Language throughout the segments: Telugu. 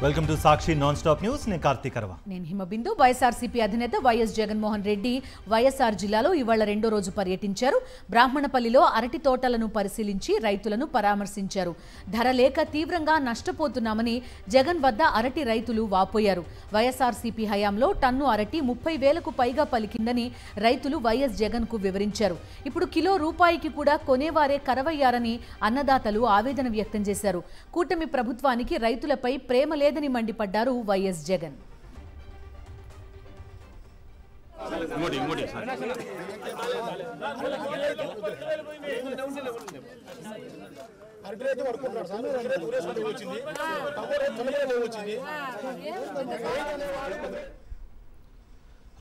Welcome to Sakshi non stop news. నేను కార్తీక్ అర్వా. నేను హిమబిందు. వైఎస్ఆర్సీపీ అధినేత వైఎస్ జగన్మోహన్ రెడ్డి వైఎస్ఆర్ జిల్లాలో ఇవాళ రెండో రోజు పర్యటించారు. బ్రాహ్మణపల్లిలో అరటి తోటలను పరిశీలించి రైతులను పరామర్శించారు. ధర లేక తీవ్రంగా నష్టపోతున్నామని జగన్ వద్ద అరటి రైతులు వాపోయారు. వైఎస్ఆర్సీపీ హయాంలో టన్ను అరటి 30,000కు పైగా పలికిందని రైతులు వైఎస్ జగన్ కు వివరించారు. ఇప్పుడు కిలో రూపాయికి కూడా కొనేవారే కరవయ్యారని అన్నదాతలు ఆవేదన వ్యక్తం చేశారు. కూటమి ప్రభుత్వానికి రైతులపై ప్రేమ లేదని మండిపడ్డారు వైఎస్ జగన్.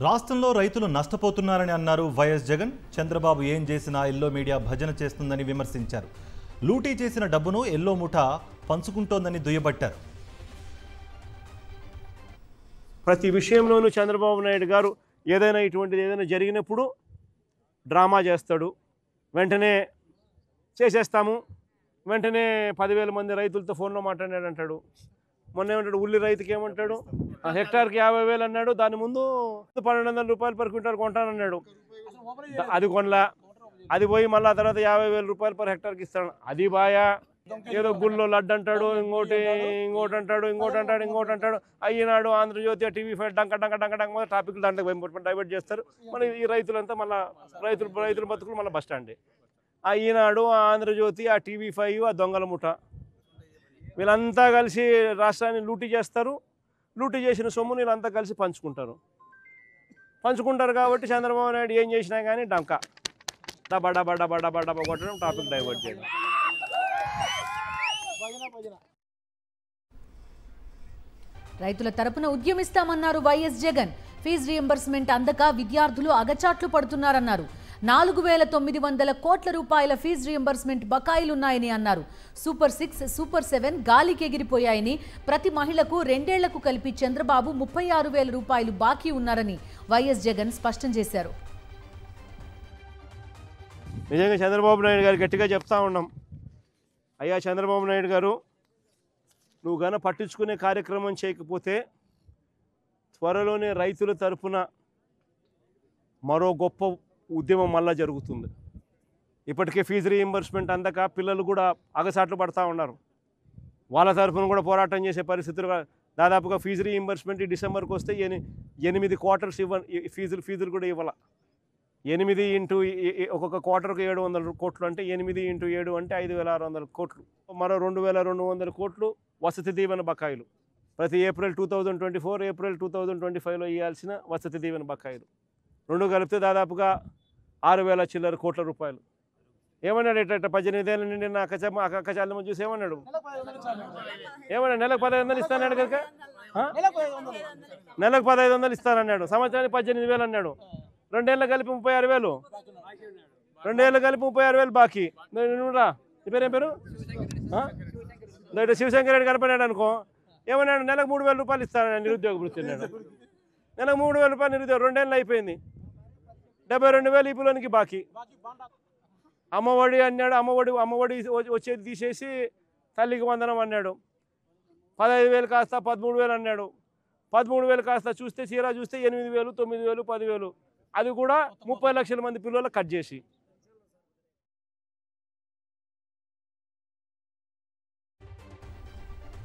రాష్ట్రంలో రైతులు నష్టపోతున్నారని అన్నారు వైఎస్ జగన్. చంద్రబాబు ఏం చేసినా ఎల్లో మీడియా భజన చేస్తుందని విమర్శించారు. లూటీ చేసిన డబ్బును ఎల్లో ముఠా పంచుకుంటోందని దుయ్యబట్టారు. ప్రతి విషయంలోనూ చంద్రబాబు నాయుడు గారు ఏదైనా జరిగినప్పుడు డ్రామా చేస్తాడు. వెంటనే చేసేస్తాము, వెంటనే 10,000 మంది రైతులతో ఫోన్లో మాట్లాడాడు అంటాడు. మొన్న ఏమంటాడు, ఉల్లి రైతుకి ఏమంటాడు, హెక్టార్కి 50,000 అన్నాడు. దాని ముందు 1,200 రూపాయలు పర్ క్వింటాల్ కొంటానన్నాడు. అది కొనలా. అది పోయి మళ్ళీ తర్వాత 50,000 రూపాయలు పర్ హెక్టార్కి ఇస్తాడు. అది బాయా. ఏదో గుళ్ళో లడ్డు అంటాడు, ఇంకోటి అంటాడు. అయినాడు ఆంధ్రజ్యోతి, TV5 డంక టాపిక్లు దాంట్లో డైవర్ట్ చేస్తారు. మన ఈ రైతులంతా మళ్ళీ రైతుల బతుకులు మళ్ళీ బస్ స్టాండ్. అయినాడు ఆంధ్రజ్యోతి, ఆ TV5, ఆ దొంగల ముఠ వీళ్ళంతా కలిసి రాష్ట్రాన్ని లూటీ చేస్తారు. లూటీ చేసిన సొమ్ముని వీళ్ళంతా కలిసి పంచుకుంటారు కాబట్టి చంద్రబాబు నాయుడు ఏం చేసినా కానీ డంక బడ్డ కొట్టడం, టాపిక్ డైవర్ట్ చేయడం. రైతుల తరపున ఉద్యమిస్తామన్నారు వైఎస్ జగన్. ఫీజు రియంబర్స్మెంట్ అందక విద్యార్థులు అగచాట్లు పడుతున్నారన్నారు. 4,900 కోట్ల రూపాయల ఫీజు రియంబర్స్మెంట్ బకాయిలున్నాయని అన్నారు. సూపర్ 6, సూపర్ 7 గాలికి ఎగిరిపోయాయని, ప్రతి మహిళకు 2 ఏళ్లకు కలిపి చంద్రబాబు 36,000 రూపాయలు బాకీ ఉన్నారని వైఎస్ జగన్ స్పష్టం చేశారు. నిజంగా చంద్రబాబు నాయుడు గారు గట్టిగా చెప్తా ఉన్నాం, అయ్యా చంద్రబాబు నాయుడు గారు, నువ్వు గన పట్టించుకునే కార్యక్రమం చేయకపోతే త్వరలోనే రైతుల తరపున మరో గొప్ప ఉద్యమం మళ్ళా జరుగుతుంది. ఇప్పటికే ఫీజు రీయింబర్స్మెంట్ అందక పిల్లలు కూడా అగసాట్లు పడతా ఉన్నారు. వాళ్ళ తరఫున కూడా పోరాటం చేసే పరిస్థితులు. దాదాపుగా ఫీజు రీయింబర్స్మెంట్ ఈ డిసెంబర్కి వస్తే 8 క్వార్టర్స్ ఫీజులు కూడా ఇవ్వాల. 8 ఇంటూ ఒక్కొక్క క్వార్టర్కి 700 కోట్లు అంటే 8 ఇంటూ 7 అంటే 5,600 కోట్లు. మరో 2,200 కోట్లు వసతి దీవెన బకాయిలు. ప్రతి ఏప్రిల్ 2024, ఏప్రిల్ 2025లో ఇవ్వాల్సిన వసతి దీవెన బకాయిలు రెండు కలిపితే దాదాపుగా 6,000 చిల్లర కోట్ల రూపాయలు. ఏమన్నాడు, ఎట్ట 18 ఏళ్ళ నుండి నా అక్కచాలను చూసి ఏమన్నాడు, నెలకు 1500 ఇస్తానన్నాడు కనుక, నెలకు 1500 ఇస్తానన్నాడు. సంవత్సరానికి 18,000 అన్నాడు. 2 ఏళ్ళు కలిపి 36,000. 2 ఏళ్ళు కలిపి 36,000 బాకీ. నువ్వురా, నీ పేరు ఏం పేరు, శివశంకర్ రెడ్డి కనపడాడు అనుకో, ఏమన్నాడు, నెలకు 3,000 రూపాయలు ఇస్తానన్నాడు. నిరుద్యోగ వృత్తి అన్నాడు. నెలకు 3,000 రూపాయలు నిరుద్యోగం. 2 ఏళ్ళు అయిపోయింది. 72,000 ఈ పిల్లలకి బాకీ. అమ్మఒడి అన్నాడు. అమ్మఒడి వచ్చేది తీసేసి తల్లికి వందనం అన్నాడు. 15,000 కాస్త 13,000 అన్నాడు. 13,000 కాస్త చూస్తే 8,000, 9,000, 10,000. అది కూడా 30 లక్షల మంది పిల్లలు కట్ చేసి.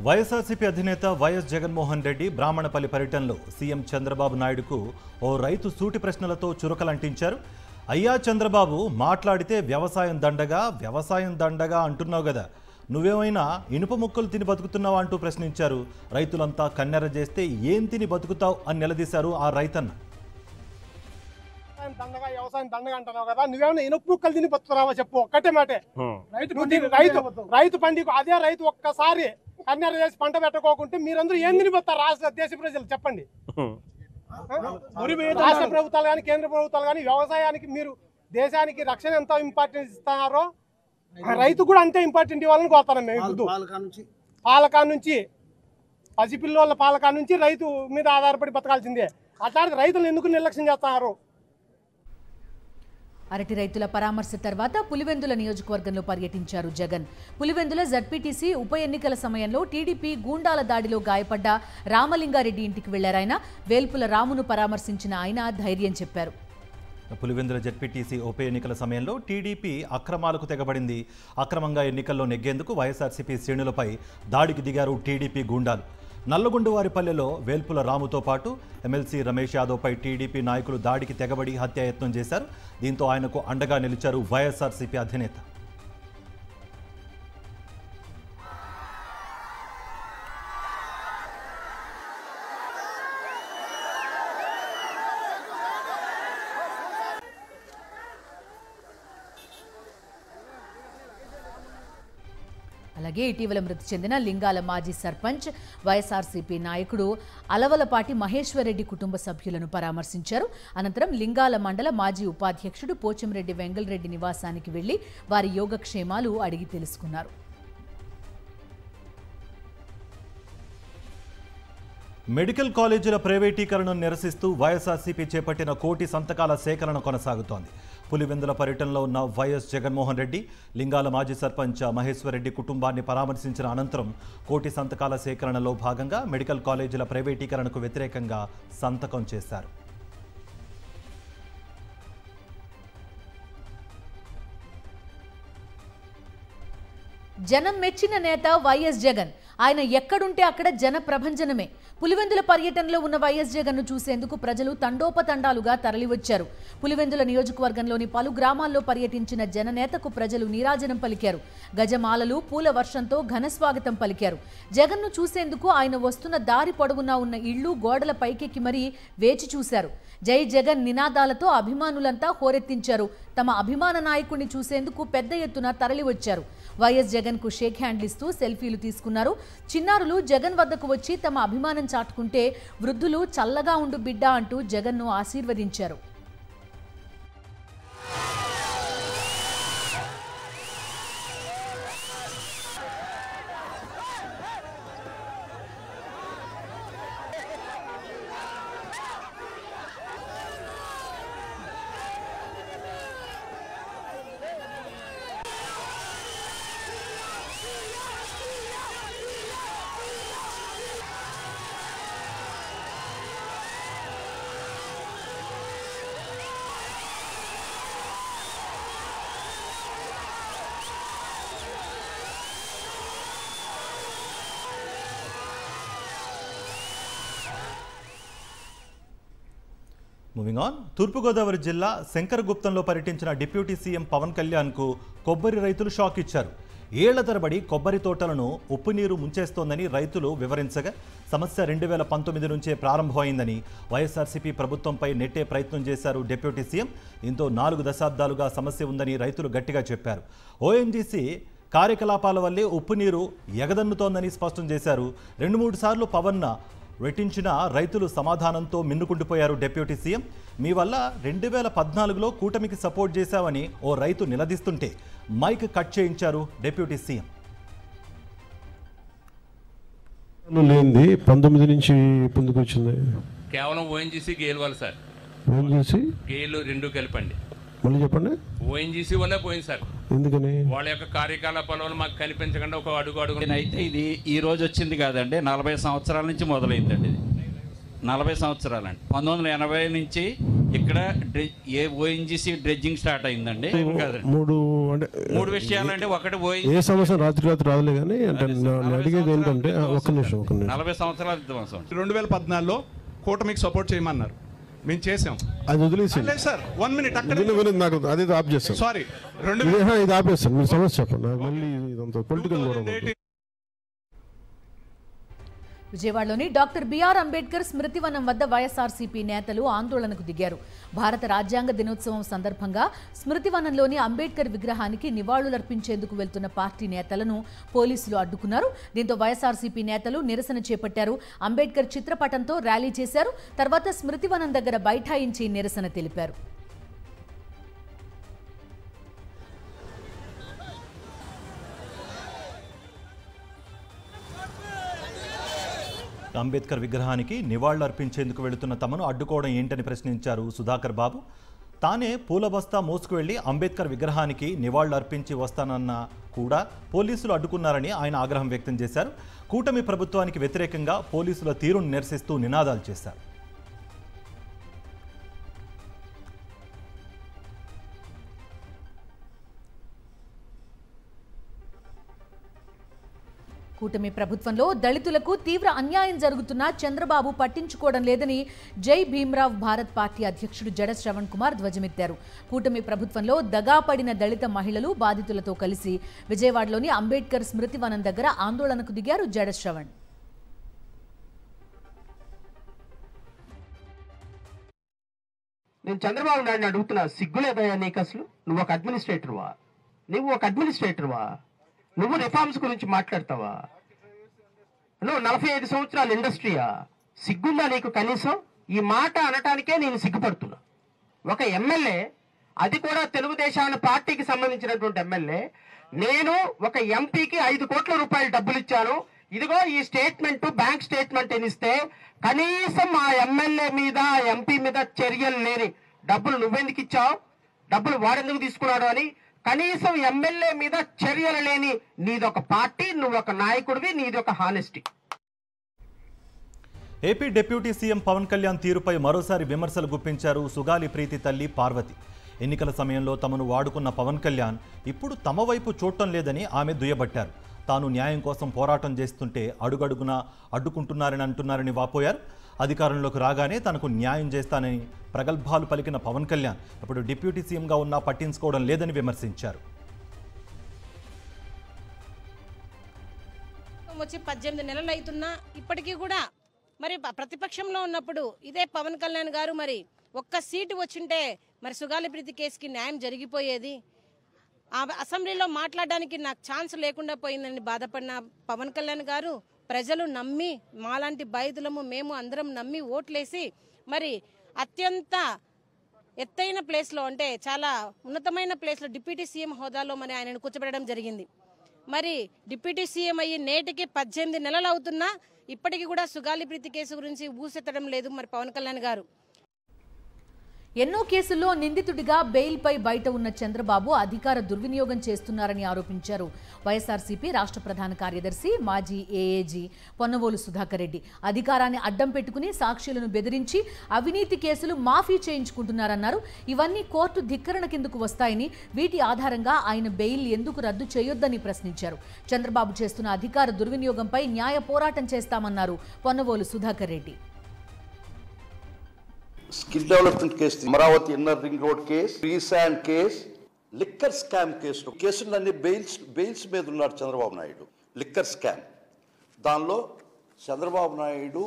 వైఎస్ఆర్సీపీ అధినేత వైఎస్ జగన్మోహన్ రెడ్డి బ్రాహ్మణపల్లి పర్యటనలో సీఎం చంద్రబాబు నాయుడుకు ఓ రైతు సూటి ప్రశ్నలతో చురకలంటించారు. అయ్యా చంద్రబాబు, మాట్లాడితే వ్యవసాయం దండగా అంటున్నావు కదా, నువ్వేమైనా ఇనుప ముక్కలు తిని బతుకుతున్నావా అంటూ ప్రశ్నించారు. రైతులంతా కన్నెర చేస్తే ఏం తిని బతుకుతావు అని నిలదీశారు ఆ రైతన్న. వ్యవసాయం దండగా అంటున్నావు కదా, నువ్వేమైనా ఇనుప ముక్కలు తిని బతుకుతున్నావా చెప్పు, ఒక్కటే మాటే. రైతు పండికు అదే రైతు ఒక్కసారి కన్నెర చేసి పంట పెట్టకోకుంటే మీరందరూ ఏం తిని బతుకుతారు రాష్ట్ర దేశ ప్రజలు చెప్పండి. రాష్ట్ర ప్రభుత్వాలు కానీ కేంద్ర ప్రభుత్వాలు కానీ వ్యవసాయానికి మీరు దేశానికి రక్షణ ఎంత ఇంపార్టెన్స్ ఇస్తున్నారో రైతు కూడా అంతే ఇంపార్టెంట్ ఇవ్వాలని కోరుతాను మేము. పాలకా నుంచి పసిపిల్లల పాలకా నుంచి రైతు మీద ఆధారపడి బతకాల్సిందే. అట్లాంటి రైతులను ఎందుకు నిర్లక్ష్యం చేస్తున్నారు? అరటి రైతుల పరామర్శ తర్వాత పులివెందుల నియోజకవర్గంలో పర్యటించారు జగన్. పులివెందుల జడ్పీటీసీ ఉప ఎన్నికల సమయంలో టీడీపీ గూండాల దాడిలో గాయపడ్డ రామలింగారెడ్డి ఇంటికి వెళ్లారాయన. వేల్పుల రామును పరామర్శించిన ఆయన ధైర్యం చెప్పారు. పులివెందుల జడ్పీటీసీ ఉప ఎన్నికల సమయంలో టీడీపీ అక్రమాలకు తెగబడింది. అక్రమంగా ఎన్నికల్లో నెగ్గేందుకు వైఎస్ఆర్సీపీ శ్రేణులపై దాడికి దిగారు టీడీపీ గూండాలు. నల్లగొండవారిపల్లెలో వేల్పుల రాముతో పాటు ఎమ్మెల్సీ రమేష్ యాదవ్పై టీడీపీ నాయకులు దాడికి తెగబడి హత్యాయత్నం చేశారు. దీంతో ఆయనకు అండగా నిలిచారు వైఎస్ఆర్సీపీ అధినేత. అలాగే ఇటీవల మృతి చెందిన లింగాల మాజీ సర్పంచ్ వైఎస్ఆర్సీపీ నాయకుడు అలవలపాటి మహేశ్వరరెడ్డి కుటుంబ సభ్యులను పరామర్శించారు. అనంతరం లింగాల మండల మాజీ ఉపాధ్యక్షుడు పోచంరెడ్డి వెంగళరెడ్డి నివాసానికి వెళ్లి వారి యోగక్షేమాలు అడిగి తెలుసుకున్నారు. మెడికల్ కాలేజీల ప్రైవేటీకరణను నిరసిస్తూ వైఎస్ఆర్సీపీ చేపట్టిన కోటి సంతకాల సేకరణ కొనసాగుతోంది. పులివెందుల పర్యటనలో ఉన్న వైఎస్ జగన్మోహన్ రెడ్డి లింగాల మాజీ సర్పంచ్ మహేశ్వరరెడ్డి కుటుంబాన్ని పరామర్శించిన అనంతరం కోటి సంతకాల సేకరణలో భాగంగా మెడికల్ కాలేజీల ప్రైవేటీకరణకు వ్యతిరేకంగా సంతకం చేశారు. జనం మెచ్చిన నేత వైఎస్ జగన్. ఆయన ఎక్కడుంటే అక్కడ జన ప్రభంజనమే. పులివెందుల పర్యటనలో ఉన్న వైఎస్ జగన్ను చూసేందుకు ప్రజలు తండోపతండాలుగా తరలివచ్చారు. పులివెందుల నియోజకవర్గంలోని పలు గ్రామాల్లో పర్యటించిన జననేతకు ప్రజలు నీరాజనం పలికారు. గజమాలలు, పూల వర్షంతో ఘనస్వాగతం పలికారు. జగన్ను చూసేందుకు ఆయన వస్తున్న దారి పొడవునా ఉన్న ఇళ్లు, గోడల పైకెక్కి మరీ వేచి చూశారు. జై జగన్ నినాదాలతో అభిమానులంతా హోరెత్తించారు. తమ అభిమాన నాయకుడిని చూసేందుకు పెద్ద ఎత్తున తరలివచ్చారు. వైఎస్ జగన్ కు షేక్ హ్యాండ్లు ఇస్తూ సెల్ఫీలు తీసుకున్నారు. చిన్నారులు జగన్ వద్దకు వచ్చి తమ అభిమానం చాటుకుంటే వృద్ధులు చల్లగా ఉండు బిడ్డ అంటూ జగన్ను ఆశీర్వదించారు. Moving on. తూర్పుగోదావరి జిల్లా శంకరగుప్తంలో పర్యటించిన డిప్యూటీ సీఎం పవన్ కళ్యాణ్కు కొబ్బరి రైతులు షాక్ ఇచ్చారు. ఏళ్ల తరబడి కొబ్బరి తోటలను ఉప్పు నీరు ముంచేస్తోందని రైతులు వివరించగా సమస్య 2019 నుంచే ప్రారంభమైందని వైఎస్ఆర్సీపీ ప్రభుత్వంపై నెట్టే ప్రయత్నం చేశారు డిప్యూటీ సీఎం. దీంతో 4 దశాబ్దాలుగా సమస్య ఉందని రైతులు గట్టిగా చెప్పారు. ఓఎన్జీసీ కార్యకలాపాల వల్లే ఉప్పు నీరు ఎగదన్నుతోందని స్పష్టం చేశారు. 2-3 సార్లు పవన్ వెట్టించిన రైతులు సమాధానంతో మిన్నుకుండిపోయారు డిప్యూటీ సీఎం. మీ వల్ల 2014లో కూటమికి సపోర్ట్ చేశామని ఓ రైతు నిలదీస్తుంటే మైక్ కట్ చేయించారు డిప్యూటీ సీఎం. లేనిది 19 నుంచి ముందుకు వచ్చింది. కేవలం ఓఎన్జీసీ గేల్ వల్ల సార్. ఓఎన్జీసీ గేలు 2 కలిపండి. మళ్ళీ చెప్పండి. ఓఎన్జీసీ వల్లే పోయింది సార్. ఎందుకని? వాళ్ళ యొక్క కార్యకలాపాల వల్ల మాకు కనిపించకుండా ఒక అడుగు అయితే ఇది ఈ రోజు వచ్చింది కాదండి, 40 సంవత్సరాల నుంచి మొదలైందండి. ఇది 40 సంవత్సరాలండి. 1980 నుంచి ఇక్కడ ఏ ఓఎన్జీసీ డ్రెడ్జింగ్ స్టార్ట్ అయిందండి. మూడు విషయాలండి. ఒకటి ఏ సంవత్సరం రాత్రి రాదులే కానీ అంటే అడిగేది ఏంటంటే ఒక్క నిమిషం 40 సంవత్సరాల విధ్వంసం. 2014లో కూటమికి సపోర్ట్ చేయమన్నారు, మేము చేసాం. అది వదిలేసి సార్ 1 మినిట్ నాకు అదే ఆప్ చేస్తాను. సారీ ఇది ఆపేస్తాను. మీరు సమస్య చెప్పండి. నాకు మళ్ళీ ఇదంతా పొలిటికల్ కూడా. విజయవాడలోని డాక్టర్ బిఆర్ అంబేద్కర్ స్మృతివనం వద్ద వైఎస్ఆర్సీపీ నేతలు ఆందోళనకు దిగారు. భారత రాజ్యాంగ దినోత్సవం సందర్భంగా స్మృతివనంలోని అంబేద్కర్ విగ్రహానికి నివాళులర్పించేందుకు వెళ్తున్న పార్టీ నేతలను పోలీసులు అడ్డుకున్నారు. దీంతో వైఎస్ఆర్సీపీ నేతలు నిరసన చేపట్టారు. అంబేద్కర్ చిత్రపటంతో ర్యాలీ చేశారు. తర్వాత స్మృతివనం దగ్గర బైఠాయించి నిరసన తెలిపారు. అంబేద్కర్ విగ్రహానికి నివాళులర్పించేందుకు వెళుతున్న తమను అడ్డుకోవడం ఏంటని ప్రశ్నించారు సుధాకర్ బాబు. తానే పూల బస్తా మోసుకువెళ్లి అంబేద్కర్ విగ్రహానికి నివాళులర్పించి వస్తానన్న కూడా పోలీసులు అడ్డుకున్నారని ఆయన ఆగ్రహం వ్యక్తం చేశారు. కూటమి ప్రభుత్వానికి వ్యతిరేకంగా పోలీసుల తీరును నిరసిస్తూ నినాదాలు చేశారు. కూటమి ప్రభుత్వంలో దళితులకు తీవ్ర అన్యాయం జరుగుతున్నా చంద్రబాబు పట్టించుకోవడం లేదని జై భీమ్రావ్ భారత్ పార్టీ అధ్యక్షుడు జడ శ్రవణ్ కుమార్ ధ్వజమెత్తారు. కూటమి ప్రభుత్వంలో దగాపడిన దళిత మహిళలు బాధితులతో కలిసి విజయవాడలోని అంబేద్కర్ స్మృతి వనం దగ్గర ఆందోళనకు దిగారు జడ శ్రవణ్. నేను చంద్రబాబు నాయుడిని అడుగుతున్నా, సిగ్గులేదయ్యా నీకు? అసలు నువ్వు ఒక అడ్మినిస్ట్రేటర్వా? నువ్వు రిఫార్మ్స్ గురించి మాట్లాడతావా? నువ్వు 45 సంవత్సరాల ఇండస్ట్రీయా? సిగ్గుందా నీకు కనీసం? ఈ మాట అనటానికే నేను సిగ్గుపడుతున్నా. ఒక ఎమ్మెల్యే, అది కూడా తెలుగుదేశం పార్టీకి సంబంధించినటువంటి ఎమ్మెల్యే, నేను ఒక ఎంపీకి 5 కోట్ల రూపాయలు డబ్బులు ఇచ్చాను, ఇదిగో ఈ స్టేట్మెంట్, బ్యాంక్ స్టేట్మెంట్ ఇస్తే కనీసం ఆ ఎమ్మెల్యే మీద, ఎంపీ మీద చర్యలు లేని డబ్బులు నువ్వెందుకు ఇచ్చావు, డబ్బులు వాడెందుకు తీసుకున్నాడు అని కనీసం ఎమ్మెల్యే మీద చర్యలు లేని నీదొక పార్టీ, నువ్వు ఒక నాయకుడివి, నీదొక honesty. AP deputy CM Pawan Kalyan తీరుపై మరోసారి విమర్శలు గుప్పించారు సుగాలి ప్రీతి తల్లి పార్వతి. ఎన్నికల సమయంలో తమను వాడుకున్న పవన్ కళ్యాణ్ ఇప్పుడు తమ వైపు చూడటం లేదని ఆమె దుయ్యబట్టారు. తాను న్యాయం కోసం పోరాటం చేస్తుంటే అడుగడుగునా అడ్డుకుంటున్నారని అంటున్నారని వాపోయారు. అధికారంలోకి రాగానే తనకు న్యాయం చేస్తానని ప్రగల్భాలు పలికిన పవన్ కళ్యాణ్ ఇప్పుడు డిప్యూటీ సీఎంగా ఉన్నా పట్టించుకోవడం లేదని విమర్శించారు. వచ్చి 18 నెలలు అవుతున్నా ఇప్పటికీ కూడా మరి ప్రతిపక్షంలో ఉన్నప్పుడు ఇదే పవన్ కళ్యాణ్ గారు మరి ఒక్క సీటు వచ్చింటే మరి సుగాలి ప్రీతి కేసుకి న్యాయం జరిగిపోయేది. ఆ అసెంబ్లీలో మాట్లాడడానికి నాకు ఛాన్స్ లేకుండా పోయిందని బాధపడిన పవన్ కళ్యాణ్ గారు ప్రజలు నమ్మి, మాలాంటి బాధితులము మేము అందరం నమ్మి ఓట్లేసి మరి అత్యంత ఎత్తైన ప్లేస్లో, అంటే చాలా ఉన్నతమైన ప్లేస్లో డిప్యూటీ సీఎం హోదాలో మరి ఆయనను కూర్చోబెట్టడం జరిగింది. మరి డిప్యూటీ సీఎం అయ్యి నేటికి 18 నెలలు అవుతున్నా ఇప్పటికీ కూడా సుగాలి ప్రీతి కేసు గురించి ఊసెత్తడం లేదు మరి పవన్ కళ్యాణ్ గారు. ఎన్నో కేసుల్లో నిందితుడిగా బెయిల్పై బయట ఉన్న చంద్రబాబు అధికార దుర్వినియోగం చేస్తున్నారని ఆరోపించారు. వైఎస్ఆర్సీపీ రాష్ట్ర ప్రధాన కార్యదర్శి, మాజీ ఏఏజీ పొన్నవోలు సుధాకర్ రెడ్డి అధికారాన్ని అడ్డం పెట్టుకుని సాక్షులను బెదిరించి అవినీతి కేసులు మాఫీ చేయించుకుంటున్నారన్నారు. ఇవన్నీ కోర్టు ధిక్కరణ కిందకు వస్తాయని, వీటి ఆధారంగా ఆయన బెయిల్ ఎందుకు రద్దు చేయొద్దని ప్రశ్నించారు. చంద్రబాబు చేస్తున్న అధికార దుర్వినియోగంపై న్యాయ పోరాటం చేస్తామన్నారు Ponnavolu Sudhakar Reddy. Skill development case, Amaravati inner ring road case, రీశాండ్ కేసు, లిక్కర్ స్కామ్ కేసులన్నీ బెయిల్స్ మీద ఉన్నాడు చంద్రబాబు నాయుడు. లిక్కర్ స్కామ్ దానిలో చంద్రబాబు నాయుడు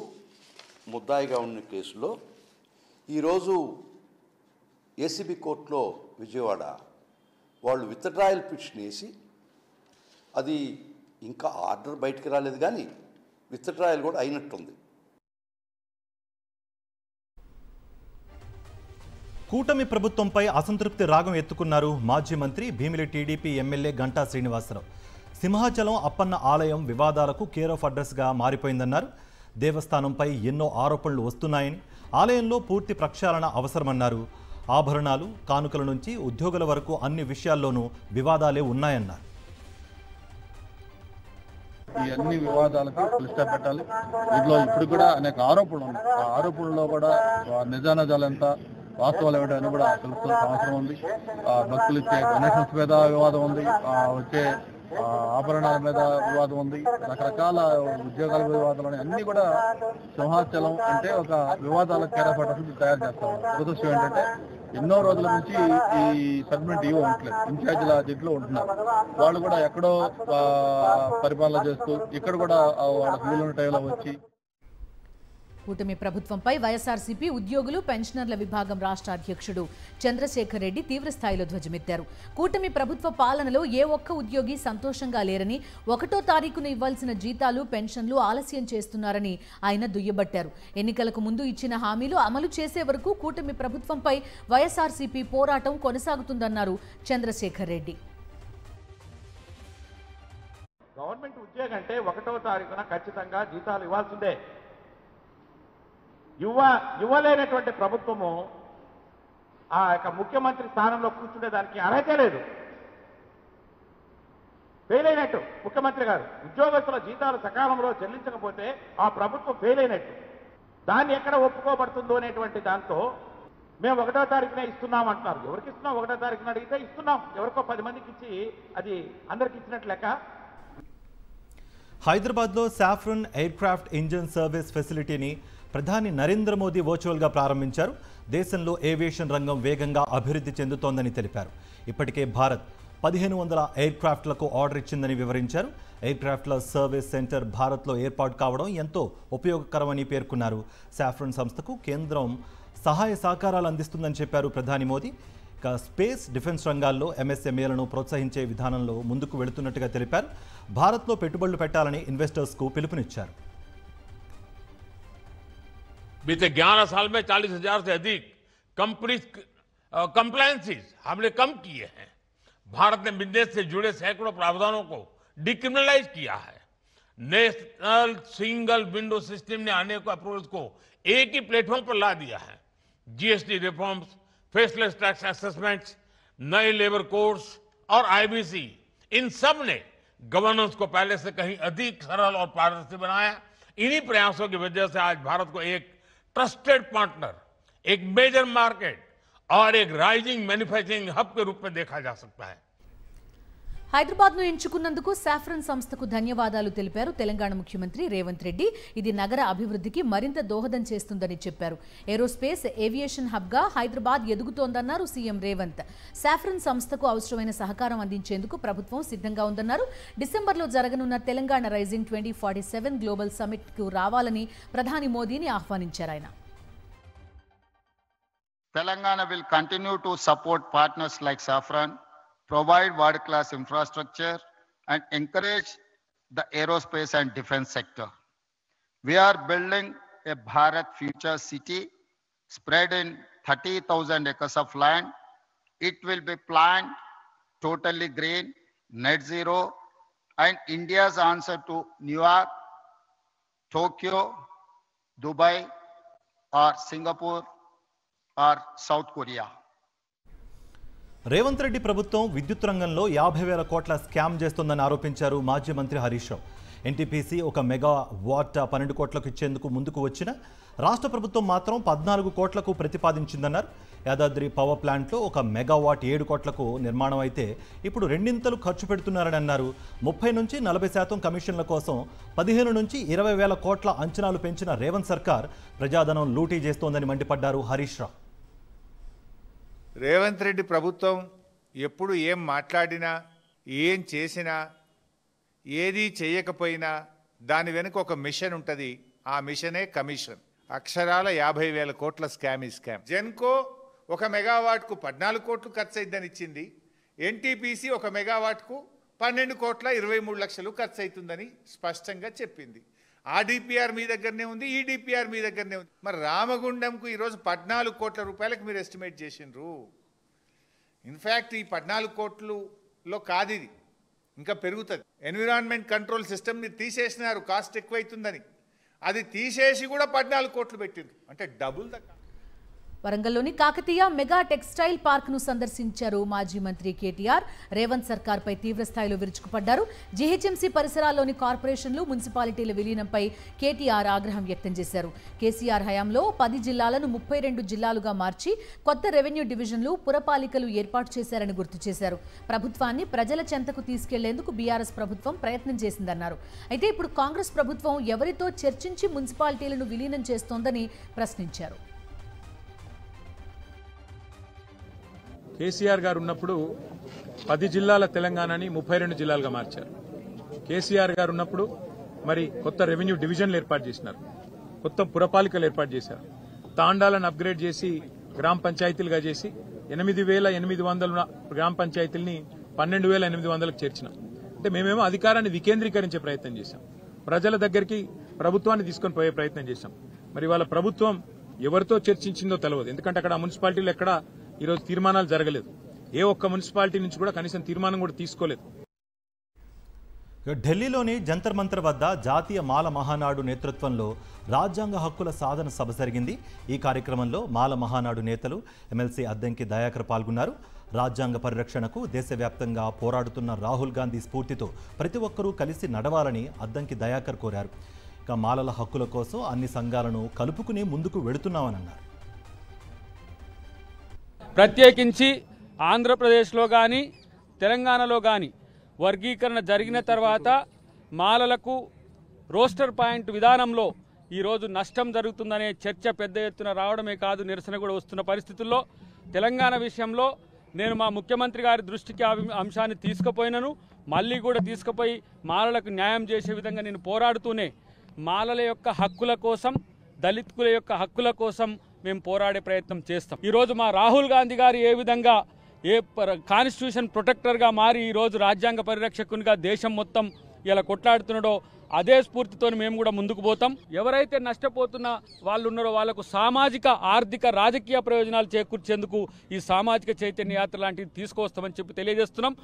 ముద్దాయిగా ఉన్న కేసులో ఈరోజు ఏసీబీ కోర్టులో విజయవాడ వాళ్ళు విత్డ్రాయల్ పిటిషన్ వేసి, అది ఇంకా ఆర్డర్ బయటికి రాలేదు కానీ విత్డ్రాయల్ కూడా అయినట్టుంది. కూటమి ప్రభుత్వంపై అసంతృప్తి రాగం ఎత్తుకున్నారు మాజీ మంత్రి, భీమిలి టీడీపీ ఎమ్మెల్యే గంటా శ్రీనివాసరావు. సింహాచలం అప్పన్న ఆలయం వివాదాలకు కేర్ ఆఫ్ అడ్రస్గా మారిపోయిందన్నారు. దేవస్థానంపై ఎన్నో ఆరోపణలు వస్తున్నాయని, ఆలయంలో పూర్తి ప్రక్షాళన అవసరమన్నారు. ఆభరణాలు, కానుకల నుంచి ఉద్యోగుల వరకు అన్ని విషయాల్లోనూ వివాదాలే ఉన్నాయన్నారు. ఈ అన్ని వివాదాలకు దృష్టి పెట్టాలి. దీంట్లో ఇప్పుడు కూడా అనేక ఆరోపణలు ఉన్నాయి. ఆ ఆరోపణల్లో కూడా నిజానిజాలు ఎంత, వాస్తవాలు ఏమిటని కూడా తెలుసుకోవాల్సిన అవసరం ఉంది. భక్తులు ఇచ్చే డొనేషన్స్ మీద వివాదం ఉంది, వచ్చే ఆభరణాల మీద వివాదం ఉంది, రకరకాల ఉద్యోగాల వివాదాలు అన్ని కూడా సింహాచలం అంటే ఒక వివాదాల కేర్ ఆఫ్ అడ్రస్ తయారు చేస్తాం. దురదృష్టం ఏంటంటే ఎన్నో రోజుల నుంచి ఈ సెగ్మెంట్ ఇవి ఉండట్లేదు, ఇన్ఛార్జీల దీంట్లో ఉంటున్నారు. వాళ్ళు కూడా ఎక్కడో పరిపాలన చేస్తూ ఇక్కడ కూడా వాళ్ళకి వీలున్న టైంలో వచ్చి. కూటమి ప్రభుత్వంపై వైఎస్ఆర్సీపీ ఉద్యోగులు, పెన్షనర్ల విభాగం రాష్ట్ర అధ్యక్షుడు చంద్రశేఖర్ రెడ్డి తీవ్రస్థాయిలో ధ్వజమెత్తారు. కూటమి ప్రభుత్వ పాలనలో ఏ ఒక్క ఉద్యోగి సంతోషంగా లేరని, 1వ తారీఖున ఇవ్వాల్సిన జీతాలు, పెన్షన్లు ఆలస్యం చేస్తున్నారని ఆయన దుయ్యబట్టారు. ఎన్నికలకు ముందు ఇచ్చిన హామీలు అమలు చేసే వరకు కూటమి ప్రభుత్వంపై వైఎస్ఆర్సీపీ పోరాటం కొనసాగుతుందన్నారు చంద్రశేఖర్ రెడ్డి. గవర్నమెంట్ ఉద్యోగం అంటే 1వ తారీఖున ఖచ్చితంగా జీతాలు ఇవ్వాల్సిందే. ఇవ్వలేనటువంటి ప్రభుత్వము ఆ యొక్క ముఖ్యమంత్రి స్థానంలో కూర్చుంటే దానికి అర్హత లేదు. ఫెయిల్ అయినట్టు ముఖ్యమంత్రి గారు. ఉద్యోగస్తుల జీతాలు సకాలంలో చెల్లించకపోతే ఆ ప్రభుత్వం ఫెయిల్ అయినట్టు. దాన్ని ఎక్కడ ఒప్పుకోబడుతుందో అనేటువంటి దాంతో మేము 1వ తారీఖునే ఇస్తున్నాం అంటున్నారు. ఎవరికి ఇస్తున్నాం? 1వ తారీఖున అడిగితే ఇస్తున్నాం. ఎవరికో 10 మందికి ఇచ్చి అది అందరికి ఇచ్చినట్లు లెక్క. హైదరాబాద్లో Safran aircraft engine service ఫెసిలిటీని ప్రధాని నరేంద్ర మోదీ వర్చువల్గా ప్రారంభించారు. దేశంలో ఏవియేషన్ రంగం వేగంగా అభివృద్ధి చెందుతోందని తెలిపారు. ఇప్పటికే భారత్ 1500 ఎయిర్ క్రాఫ్ట్లకు ఆర్డర్ ఇచ్చిందని వివరించారు. ఎయిర్ క్రాఫ్ట్ల సర్వీస్ సెంటర్ భారత్లో ఏర్పాటు కావడం ఎంతో ఉపయోగకరమని పేర్కొన్నారు. సాఫ్రన్ సంస్థకు కేంద్రం సహాయ సహకారాలు అందిస్తుందని చెప్పారు ప్రధాని మోదీ. ఇక స్పేస్ డిఫెన్స్ రంగాల్లో ఎంఎస్ఎంఈలను ప్రోత్సహించే విధానంలో ముందుకు వెళుతున్నట్టుగా తెలిపారు. భారత్లో పెట్టుబడులు పెట్టాలని ఇన్వెస్టర్స్కు పిలుపునిచ్చారు. बीते 11 साल में 40,000 से अधिक कंप्लायंसेस हमने कम किए हैं। भारत ने बिजनेस से जुड़े सैकड़ों प्रावधानों को डिक्रिमिनलाइज किया है। नेशनल सिंगल विंडो सिस्टम ने अनेक अप्रूवल्स को एक ही प्लेटफॉर्म पर ला दिया है। GST reforms, faceless tax assessments, नए लेबर कोड्स और आईबीसी, इन सब ने गवर्नेंस को पहले से कहीं अधिक सरल और पारदर्शी बनाया। इन्हीं प्रयासों की वजह से आज भारत को एक ट्रस्टेड पार्टनर, एक मेजर मार्केट और एक राइजिंग मैन्युफैक्चरिंग हब के रूप में देखा जा सकता है। హైదరాబాద్ను ఎంచుకున్నందుకు సాఫ్రన్ సంస్థకు ధన్యవాదాలు తెలిపారు తెలంగాణ ముఖ్యమంత్రి రేవంత్ రెడ్డి. ఇది నగర అభివృద్ధికి మరింత దోహదం చేస్తుందని చెప్పారు. ఏరోస్పేస్ ఏవియేషన్ హబ్గా హైదరాబాద్ ఎదుగుతోందన్నారు సీఎం రేవంత్. సాఫ్రన్ సంస్థకు అవసరమైన సహకారం అందించేందుకు ప్రభుత్వం సిద్ధంగా ఉందన్నారు. డిసెంబర్లో జరగనున్న తెలంగాణ రైజింగ్ 2047 గ్లోబల్ సమ్మిట్కు రావాలని ప్రధాని మోదీని ఆహ్వానించారు ఆయన. Telangana will continue to support partners like Safran, provide world-class infrastructure, and encourage the aerospace and defense sector. We are building a Bharat Future City spread in 30,000 acres of land. It will be planned totally green, net zero, and India's answer to New York, Tokyo, Dubai, or Singapore, or South Korea. Revanth Reddy ప్రభుత్వం విద్యుత్ రంగంలో 50,000 కోట్ల స్కామ్ చేస్తోందని ఆరోపించారు మాజీ మంత్రి హరీష్ రావు. ఎన్టీపీసీ 1 మెగావాట్ 12 కోట్లకు ఇచ్చేందుకు ముందుకు వచ్చిన రాష్ట్ర ప్రభుత్వం మాత్రం 14 కోట్లకు ప్రతిపాదించిందన్నారు. యాదాద్రి పవర్ ప్లాంట్లో 1 మెగావాట్ 7 కోట్లకు నిర్మాణం అయితే ఇప్పుడు రెండింతలు ఖర్చు పెడుతున్నారని అన్నారు. 30 నుంచి 40% కమిషన్ల కోసం 15 నుంచి 20,000 కోట్ల అంచనాలు పెంచిన రేవంత్ సర్కార్ ప్రజాధనం లూటీ చేస్తోందని మండిపడ్డారు హరీష్ రావు. రేవంత్ రెడ్డి ప్రభుత్వం ఎప్పుడు ఏం మాట్లాడినా, ఏం చేసినా, ఏది చేయకపోయినా దాని వెనుక ఒక మిషన్ ఉంటుంది. ఆ మిషనే కమిషన్. అక్షరాల 50,000 కోట్ల స్కామ్. జెన్కో 1 మెగావాట్కు 14 కోట్లు ఖర్చు అయిద్దని ఇచ్చింది. ఎన్టీపీసీ 1 మెగావాట్కు 12 కోట్ల 23 లక్షలు ఖర్చు అవుతుందని స్పష్టంగా చెప్పింది. ఆ డిపిఆర్ మీ దగ్గరనే ఉంది, ఈ డిపిఆర్ మీ దగ్గరనే ఉంది. మరి రామగుండంకు ఈరోజు 14 కోట్ల రూపాయలకు మీరు ఎస్టిమేట్ చేసిండ్రు. ఇన్ఫ్యాక్ట్ ఈ 14 కోట్లలో కాదు, ఇది ఇంకా పెరుగుతుంది. ఎన్విరాన్మెంట్ కంట్రోల్ సిస్టమ్ మీరు తీసేసినారు, కాస్ట్ ఎక్కువైతుందని. అది తీసేసి కూడా 14 కోట్లు పెట్టిండ్రు, అంటే డబుల్ ద. వరంగల్లోని కాకతీయ మెగా టెక్స్టైల్ పార్క్ ను సందర్శించారు మాజీ మంత్రి కేటీఆర్. రేవంత్ సర్కార్పై తీవ్రస్థాయిలో విరుచుకుపడ్డారు. జీహెచ్ఎంసీ పరిసరాల్లోని కార్పొరేషన్లు, మున్సిపాలిటీల విలీనంపై కేటీఆర్ ఆగ్రహం వ్యక్తం చేశారు. కేసీఆర్ హయాంలో 10 జిల్లాలను 32 జిల్లాలుగా మార్చి కొత్త రెవెన్యూ డివిజన్లు, పురపాలికలు ఏర్పాటు చేశారని గుర్తు చేశారు. ప్రభుత్వాన్ని ప్రజల చెంతకు తీసుకెళ్లేందుకు బీఆర్ఎస్ ప్రభుత్వం ప్రయత్నం చేసిందన్నారు. అయితే ఇప్పుడు కాంగ్రెస్ ప్రభుత్వం ఎవరితో చర్చించి మున్సిపాలిటీలను విలీనం చేస్తోందని ప్రశ్నించారు. కేసీఆర్ గారు ఉన్నప్పుడు 10 జిల్లాల తెలంగాణని 32 జిల్లాలుగా మార్చారు. కేసీఆర్ గారు ఉన్నప్పుడు మరి కొత్త రెవెన్యూ డివిజన్లు ఏర్పాటు చేసినారు, కొత్త పురపాలికలు ఏర్పాటు చేశారు. తాండాలను అప్గ్రేడ్ చేసి గ్రామ పంచాయతీలుగా చేసి 8,800 గ్రామ పంచాయతీలని 12,800కు చేర్చినాం. అంటే మేమేమో అధికారాన్ని వికేంద్రీకరించే ప్రయత్నం చేశాం, ప్రజల దగ్గరికి ప్రభుత్వాన్ని తీసుకొని పోయే ప్రయత్నం చేశాం. మరి వాళ్ళ ప్రభుత్వం ఎవరితో చర్చించిందో తెలియదు. ఎందుకంటే అక్కడ మున్సిపాలిటీలు ఎక్కడ ఈరోజు తీర్మానాలు జరగలేదు. ఏ ఒక్క మున్సిపాలిటీ నుంచి కూడా కనీసం తీర్మానం కూడా తీసుకోలేదు. ఢిల్లీలోని జంతర్ మంతర్ వద్ద జాతీయ మాల మహానాడు నేతృత్వంలో రాజ్యాంగ హక్కుల సాధన సభ జరిగింది. ఈ కార్యక్రమంలో మాల మహానాడు నేతలు ఎమ్మెల్సీ అద్దంకి దయాకర్ పాల్గొన్నారు. రాజ్యాంగ పరిరక్షణకు దేశవ్యాప్తంగా పోరాడుతున్న రాహుల్ గాంధీ స్ఫూర్తితో ప్రతి ఒక్కరూ కలిసి నడవాలని అద్దంకి దయాకర్ కోరారు. ఇక మాలల హక్కుల కోసం అన్ని సంఘాలను కలుపుకుని ముందుకు వెళుతున్నామని అన్నారు. ప్రత్యేకించి ఆంధ్రప్రదేశ్లో కానీ తెలంగాణలో కానీ వర్గీకరణ జరిగిన తర్వాత మాలలకు రోస్టర్ పాయింట్ విధానంలో ఈరోజు నష్టం జరుగుతుందనే చర్చ పెద్ద ఎత్తున రావడమే కాదు, నిరసన కూడా వస్తున్న పరిస్థితుల్లో తెలంగాణ విషయంలో నేను మా ముఖ్యమంత్రి గారి దృష్టికి ఆ అంశాన్ని తీసుకుపోయినను, మళ్ళీ కూడా తీసుకుపోయి మాలలకు న్యాయం చేసే విధంగా నేను పోరాడుతూనే మాలల యొక్క హక్కుల కోసం, దళితుల యొక్క హక్కుల కోసం మేము పోరాడే ప్రయత్నం చేస్తాం. ఈరోజు మా రాహుల్ గాంధీ గారు ఏ విధంగా కాన్స్టిట్యూషన్ ప్రొటెక్టర్గా మారి ఈరోజు రాజ్యాంగ పరిరక్షకునిగా దేశం మొత్తం ఇలా కొట్లాడుతున్నాడో అదే స్ఫూర్తితో మేము కూడా ముందుకు పోతాం. ఎవరైతే నష్టపోతున్న వాళ్ళు ఉన్నారో వాళ్లకు సామాజిక, ఆర్థిక, రాజకీయ ప్రయోజనాలు చేకూర్చేందుకు ఈ సామాజిక చైతన్య యాత్ర లాంటివి తీసుకొస్తామని చెప్పి తెలియజేస్తున్నాం.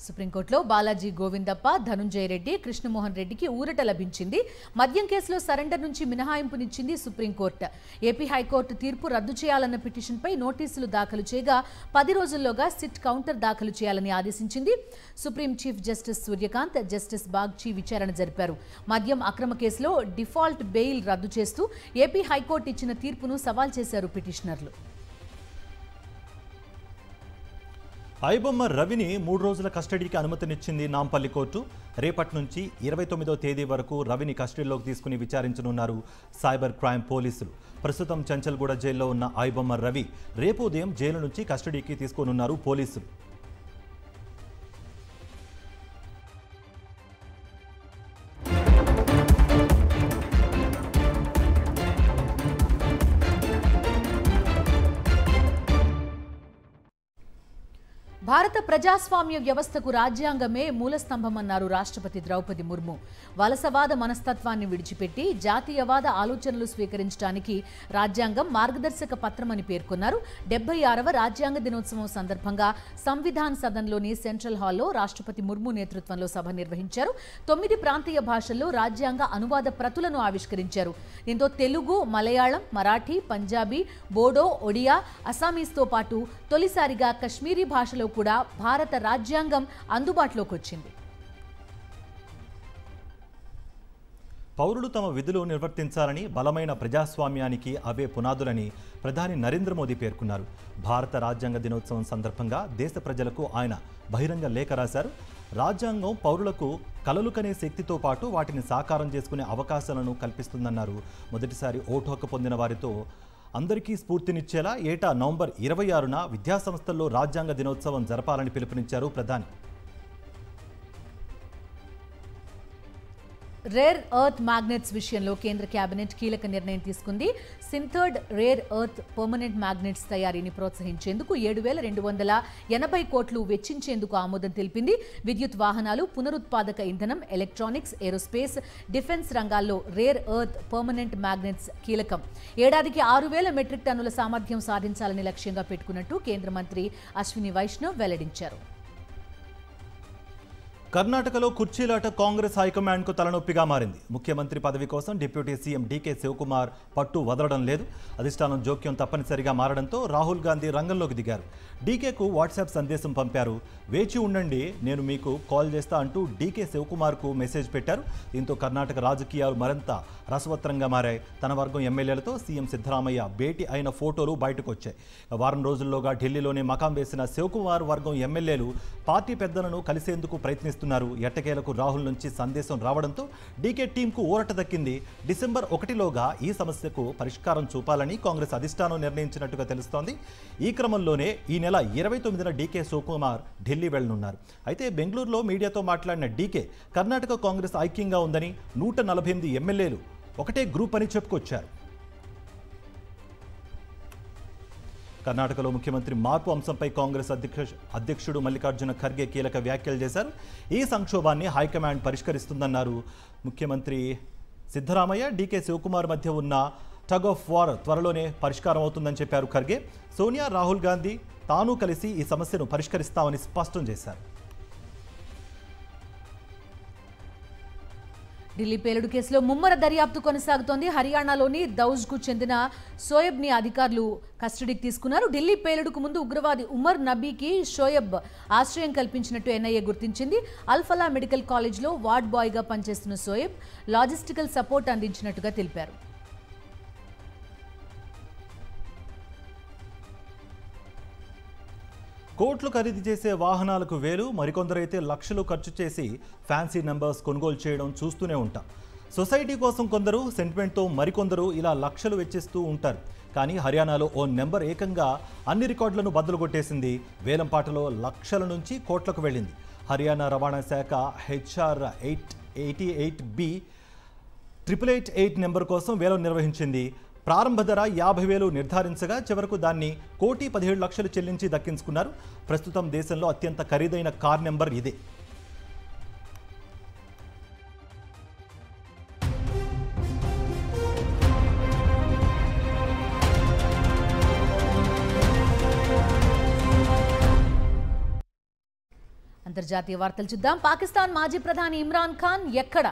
సుప్రీంకోర్టులో బాలాజీ గోవిందప్ప, ధనుంజయ రెడ్డి, కృష్ణమోహన్ రెడ్డికి ఊరట లభించింది. మద్యం కేసులో సరెండర్ నుంచి మినహాయింపునిచ్చింది సుప్రీంకోర్టు. ఏపీ హైకోర్టు తీర్పు రద్దు చేయాలన్న పిటిషన్పై నోటీసులు దాఖలు చేయగా 10 రోజుల్లోగా సిట్ కౌంటర్ దాఖలు చేయాలని ఆదేశించింది. Supreme chief justice Suryakant, justice Bagchi విచారణ జరిపారు. మద్యం అక్రమ కేసులో డిఫాల్ట్ బెయిల్ రద్దు చేస్తూ ఏపీ హైకోర్టు ఇచ్చిన తీర్పును సవాల్ చేశారు పిటిషనర్లు. ఐబొమ్మ రవిని 3 రోజుల కస్టడీకి అనుమతినిచ్చింది నాంపల్లి కోర్టు. రేపటి నుంచి 29వ తేదీ వరకు రవిని కస్టడీలోకి తీసుకుని విచారించనున్నారు సైబర్ క్రైమ్ పోలీసులు. ప్రస్తుతం చంచల్గూడ జైల్లో ఉన్న ఐబొమ్మ రవి రేపు ఉదయం జైలు నుంచి కస్టడీకి తీసుకోనున్నారు పోలీసులు. భారత ప్రజాస్వామ్య వ్యవస్థకు రాజ్యాంగమే మూలస్తంభమన్నారు రాష్ట్రపతి ద్రౌపది ముర్ము. వలసవాద మనస్తత్వాన్ని విడిచిపెట్టి జాతీయవాద ఆలోచనలు స్వీకరించడానికి రాజ్యాంగం మార్గదర్శక పత్రమని పేర్కొన్నారు. 76వ రాజ్యాంగ దినోత్సవం సందర్భంగా సంవిధాన్ సదన్లోని సెంట్రల్ హాల్లో రాష్ట్రపతి ముర్ము నేతృత్వంలో సభ నిర్వహించారు. 9 ప్రాంతీయ భాషల్లో రాజ్యాంగ అనువాద ప్రతులను ఆవిష్కరించారు. దీంతో తెలుగు, మలయాళం, మరాఠీ, పంజాబీ, బోడో, ఒడియా, అస్సామీస్తో పాటు తొలిసారిగా కశ్మీరీ భాషలో కూడా భారత రాజ్యాంగం అందుబాటులోకి వచ్చింది. పౌరులు తమ విధులు నిర్వర్తించాలని, బలమైన ప్రజాస్వామ్యానికి అవే పునాదులని ప్రధాని నరేంద్ర మోదీ పేర్కొన్నారు. భారత రాజ్యాంగ దినోత్సవం సందర్భంగా దేశ ప్రజలకు ఆయన బహిరంగ లేఖ రాశారు. రాజ్యాంగం పౌరులకు కలలు కనే శక్తితో పాటు వాటిని సాకారం చేసుకునే అవకాశాలను కల్పిస్తుందన్నారు. మొదటిసారి ఓటు హక్కు పొందిన వారితో అందరికీ స్ఫూర్తినిచ్చేలా ఏటా నవంబర్ 26న విద్యాసంస్థల్లో రాజ్యాంగ దినోత్సవం జరపాలని పిలుపునిచ్చారు ప్రధాని. రేర్ ఎర్త్ మ్యాగ్నెట్స్ విషయంలో కేంద్ర కేబినెట్ కీలక నిర్ణయం తీసుకుంది. సింథర్డ్ రేర్ ఎర్త్ పర్మనెంట్ మ్యాగ్నెట్స్ తయారీని ప్రోత్సహించేందుకు 7,280 కోట్లు వెచ్చించేందుకు ఆమోదం తెలిపింది. విద్యుత్ వాహనాలు, పునరుత్పాదక ఇంధనం, ఎలక్ట్రానిక్స్, ఏరోస్పేస్, డిఫెన్స్ రంగాల్లో రేర్ ఎర్త్ పర్మనెంట్ మ్యాగ్నెట్స్ కీలకం. ఏడాదికి 6,000 మెట్రిక్ టన్నుల సామర్థ్యం సాధించాలని లక్ష్యంగా పెట్టుకున్నట్టు కేంద్ర మంత్రి అశ్విని వైష్ణవ్ వెల్లడించారు. కర్ణాటకలో కుర్చీలాట కాంగ్రెస్ హైకమాండ్కు తలనొప్పిగా మారింది. ముఖ్యమంత్రి పదవి కోసం డిప్యూటీ సీఎం డీకే శివకుమార్ పట్టు వదలడం లేదు. అధిష్టానం జోక్యం తప్పనిసరిగా మారడంతో రాహుల్ గాంధీ రంగంలోకి దిగారు. డీకేకు వాట్సాప్ సందేశం పంపారు. వేచి ఉండండి, నేను మీకు కాల్ చేస్తా అంటూ డీకే శివకుమార్కు మెసేజ్ పెట్టారు. దీంతో కర్ణాటక రాజకీయాలు మరింత రసవత్రంగా మారాయి. తన వర్గం ఎమ్మెల్యేలతో సీఎం సిద్ధరామయ్య భేటీ అయిన ఫోటోలు బయటకు వచ్చాయి. వారం రోజుల్లోగా ఢిల్లీలోనే మకాం వేసిన శివకుమార్ వర్గం ఎమ్మెల్యేలు పార్టీ పెద్దలను కలిసేందుకు ప్రయత్నిస్తున్నారు. ఎట్టకేలకు రాహుల్ నుంచి సందేశం రావడంతో డీకే టీంకు ఊరట దక్కింది. డిసెంబర్ 1లోగా ఈ సమస్యకు పరిష్కారం చూపాలని కాంగ్రెస్ అధిష్టానం నిర్ణయించినట్టుగా తెలుస్తోంది. ఈ క్రమంలోనే ఈ నెల 29న డీకే శివకుమార్ ఢిల్లీ వెళ్లనున్నారు. అయితే బెంగళూరులో మీడియాతో మాట్లాడిన డీకే కర్ణాటక కాంగ్రెస్ ఐక్యంగా ఉందని, 148 ఎమ్మెల్యేలు ఒకటే గ్రూప్ అని చెప్పుకొచ్చారు. కర్ణాటకలో ముఖ్యమంత్రి మార్పు అంశంపై కాంగ్రెస్ అధ్యక్షుడు మల్లికార్జున ఖర్గే కీలక వ్యాఖ్యలు చేశారు. ఈ సంక్షోభాన్ని హైకమాండ్ పరిష్కరిస్తుందన్నారు. ముఖ్యమంత్రి సిద్ధరామయ్య, డీకే శివకుమార్ మధ్య ఉన్న టగ్ ఆఫ్ వార్ త్వరలోనే పరిష్కారం అవుతుందని చెప్పారు ఖర్గే. సోనియా, రాహుల్ గాంధీ తాను కలిసి ఈ సమస్యను పరిష్కరిస్తామని స్పష్టం చేశారు. ఢిల్లీ పేలుడు కేసులో ముమ్మర దర్యాప్తు కొనసాగుతోంది. హర్యానాలోని దౌజ్కు చెందిన షోయబ్ని అధికారులు కస్టడీకి తీసుకున్నారు. ఢిల్లీ పేలుడుకు ముందు ఉగ్రవాది ఉమర్ నబీకి షోయబ్ ఆశ్రయం కల్పించినట్టు ఎన్ఐఏ గుర్తించింది. అల్ఫలా మెడికల్ కాలేజ్లో వార్డ్ బాయ్గా పనిచేస్తున్న షోయబ్ లాజిస్టికల్ సపోర్ట్ అందించినట్టుగా తెలిపారు. కోట్లు ఖరీదు చేసే వాహనాలకు వేలు, మరికొందరైతే లక్షలు ఖర్చు చేసి ఫ్యాన్సీ నెంబర్స్ కొనుగోలు చేయడం చూస్తూనే ఉంటాం. సొసైటీ కోసం కొందరు, సెంటిమెంట్తో మరికొందరు ఇలా లక్షలు వెచ్చిస్తూ ఉంటారు. కానీ హర్యానాలో ఓ నెంబర్ ఏకంగా అన్ని రికార్డులను బద్దలు కొట్టేసింది. వేలంపాటలో లక్షల నుంచి కోట్లకు వెళ్ళింది. హర్యానా రవాణా శాఖ HR 888B 8888 నెంబర్ కోసం వేలం నిర్వహించింది. ప్రారంభ ధర 50,000 నిర్ధారించగా చివరకు దాన్ని 1,17,00,000 చెల్లించి దక్కించుకున్నారు. ప్రస్తుతం దేశంలో అత్యంత ఖరీదైన కార్ నెంబర్ ఇదే. అంతర్జాతీయ వార్తలు చూద్దాం. పాకిస్తాన్ మాజీ ప్రధాని ఇమ్రాన్ ఖాన్ ఎక్కడ?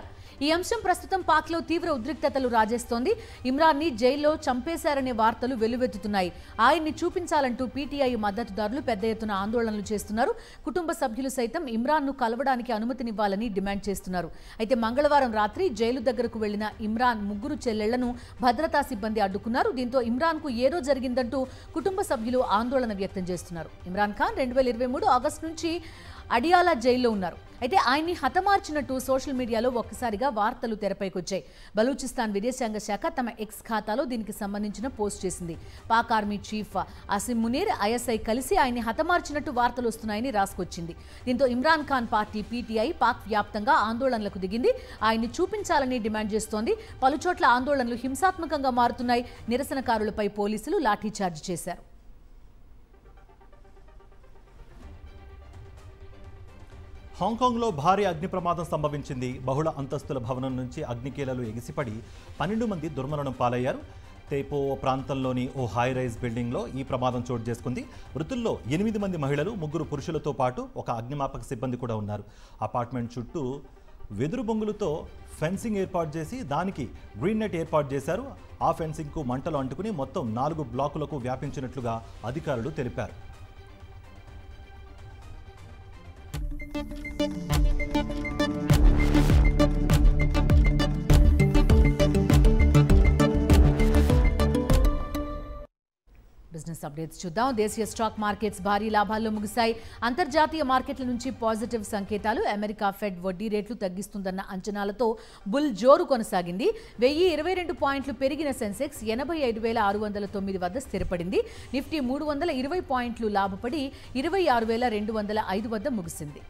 ఈ అంశం ప్రస్తుతం పాక్లో తీవ్ర ఉద్రిక్తతలు రాజేస్తోంది. ఇమ్రాన్ని జైల్లో చంపేశారనే వార్తలు వెల్లువెత్తుతున్నాయి. ఆయన్ని చూపించాలంటూ పీటీఐ మద్దతుదారులు పెద్ద ఎత్తున ఆందోళనలు చేస్తున్నారు. కుటుంబ సభ్యులు సైతం ఇమ్రాన్ను కలవడానికి అనుమతినివ్వాలని డిమాండ్ చేస్తున్నారు. అయితే మంగళవారం రాత్రి జైలు దగ్గరకు వెళ్లిన ఇమ్రాన్ ముగ్గురు చెల్లెళ్లను భద్రతా సిబ్బంది అడ్డుకున్నారు. దీంతో ఇమ్రాన్కు ఏదో జరిగిందంటూ కుటుంబ సభ్యులు ఆందోళన వ్యక్తం చేస్తున్నారు. ఇమ్రాన్ ఖాన్ 2023 ఆగస్టు నుంచి అడియాలా జైల్లో ఉన్నారు. అయితే ఆయన్ని హతమార్చినట్టు సోషల్ మీడియాలో ఒక్కసారిగా వార్తలు తెరపైకొచ్చాయి. బలూచిస్తాన్ విదేశాంగ శాఖ తమ ఎక్స్ ఖాతాలో దీనికి సంబంధించిన పోస్ట్ చేసింది. Pak army chief Asim Munir, ISI కలిసి ఆయన్ని హతమార్చినట్టు వార్తలు వస్తున్నాయని రాసుకొచ్చింది. దీంతో ఇమ్రాన్ ఖాన్ పార్టీ పీటీఐ పాక్ వ్యాప్తంగా ఆందోళనలకు దిగింది. ఆయన్ని చూపించాలని డిమాండ్ చేస్తోంది. పలుచోట్ల ఆందోళనలు హింసాత్మకంగా మారుతున్నాయి. నిరసనకారులపై పోలీసులు లాఠీచార్జ్ చేశారు. హాంకాంగ్లో భారీ అగ్ని ప్రమాదం సంభవించింది. బహుళ అంతస్తుల భవనం నుంచి అగ్నికీలలు ఎగిసిపడి 12 మంది దుర్మరణం పాలయ్యారు. తేపో ప్రాంతంలోని ఓ హై రైజ్ బిల్డింగ్లో ఈ ప్రమాదం చోటు చేసుకుంది. మృతుల్లో 8 మంది మహిళలు, 3 పురుషులతో పాటు ఒక అగ్నిమాపక సిబ్బంది కూడా ఉన్నారు. అపార్ట్మెంట్ చుట్టూ వెదురు బొంగులతో ఫెన్సింగ్ ఏర్పాటు చేసి దానికి గ్రీన్ నెట్ ఏర్పాటు చేశారు. ఆ ఫెన్సింగ్కు మంటలు అంటుకుని మొత్తం 4 బ్లాకులకు వ్యాపించినట్లుగా అధికారులు తెలిపారు. బిజినెస్ అప్డేట్స్ చూద్దాం. దేశీయ స్టాక్ మార్కెట్స్ భారీ లాభాల్లో ముగిశాయి. అంతర్జాతీయ మార్కెట్ల నుంచి పాజిటివ్ సంకేతాలు. అమెరికా ఫెడ్ వడ్డీ రేట్లు తగ్గిస్తుందన్న అంచనాలతో బుల్ జోరు కొనసాగింది. 1022 పాయింట్లు పెరిగిన సెన్సెక్స్ 85,609 వద్ద స్థిరపడింది. నిఫ్టీ 320 పాయింట్లు లాభపడి 26,205 వద్ద ముగిసింది.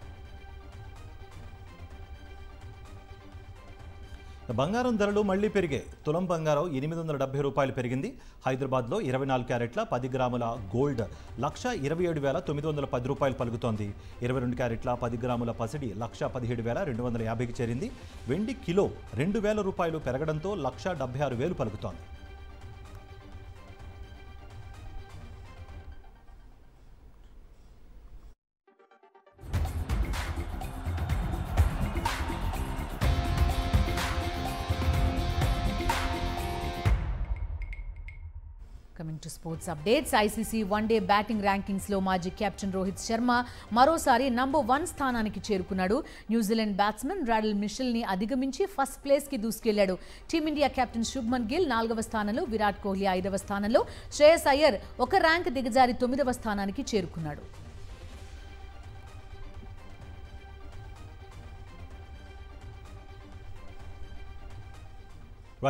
బంగారం ధరలు మళ్లీ పెరిగాయి. తులం బంగారం 870 రూపాయలు పెరిగింది. హైదరాబాద్లో 24 క్యారెట్ల 10 గ్రాముల గోల్డ్ 1,27,910 రూపాయలు పలుకుతోంది. 22 క్యారెట్ల 10 గ్రాముల పసిడి 1,17,250కి చేరింది. వెండి కిలో 2,000 రూపాయలు పెరగడంతో 1,76,000 పలుకుతోంది. Coming to sports updates, ICC one-day batting rankings-లో మాజీ కెప్టెన్ రోహిత్ శర్మ మరోసారి నంబర్ 1 స్థానానికి చేరుకున్నాడు. న్యూజిలాండ్ బ్యాట్స్మెన్ రాడల్ మిషెల్ని అధిగమించి ఫస్ట్ ప్లేస్కి దూసుకెళ్లాడు. టీమిండియా కెప్టెన్ శుభ్మన్ గిల్ 4వ స్థానంలో, విరాట్ కోహ్లీ 5వ స్థానంలో, శ్రేయస్ అయ్యర్ ఒక ర్యాంక్ దిగజారి 9వ స్థానానికి చేరుకున్నాడు.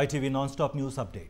YTV non stop news update.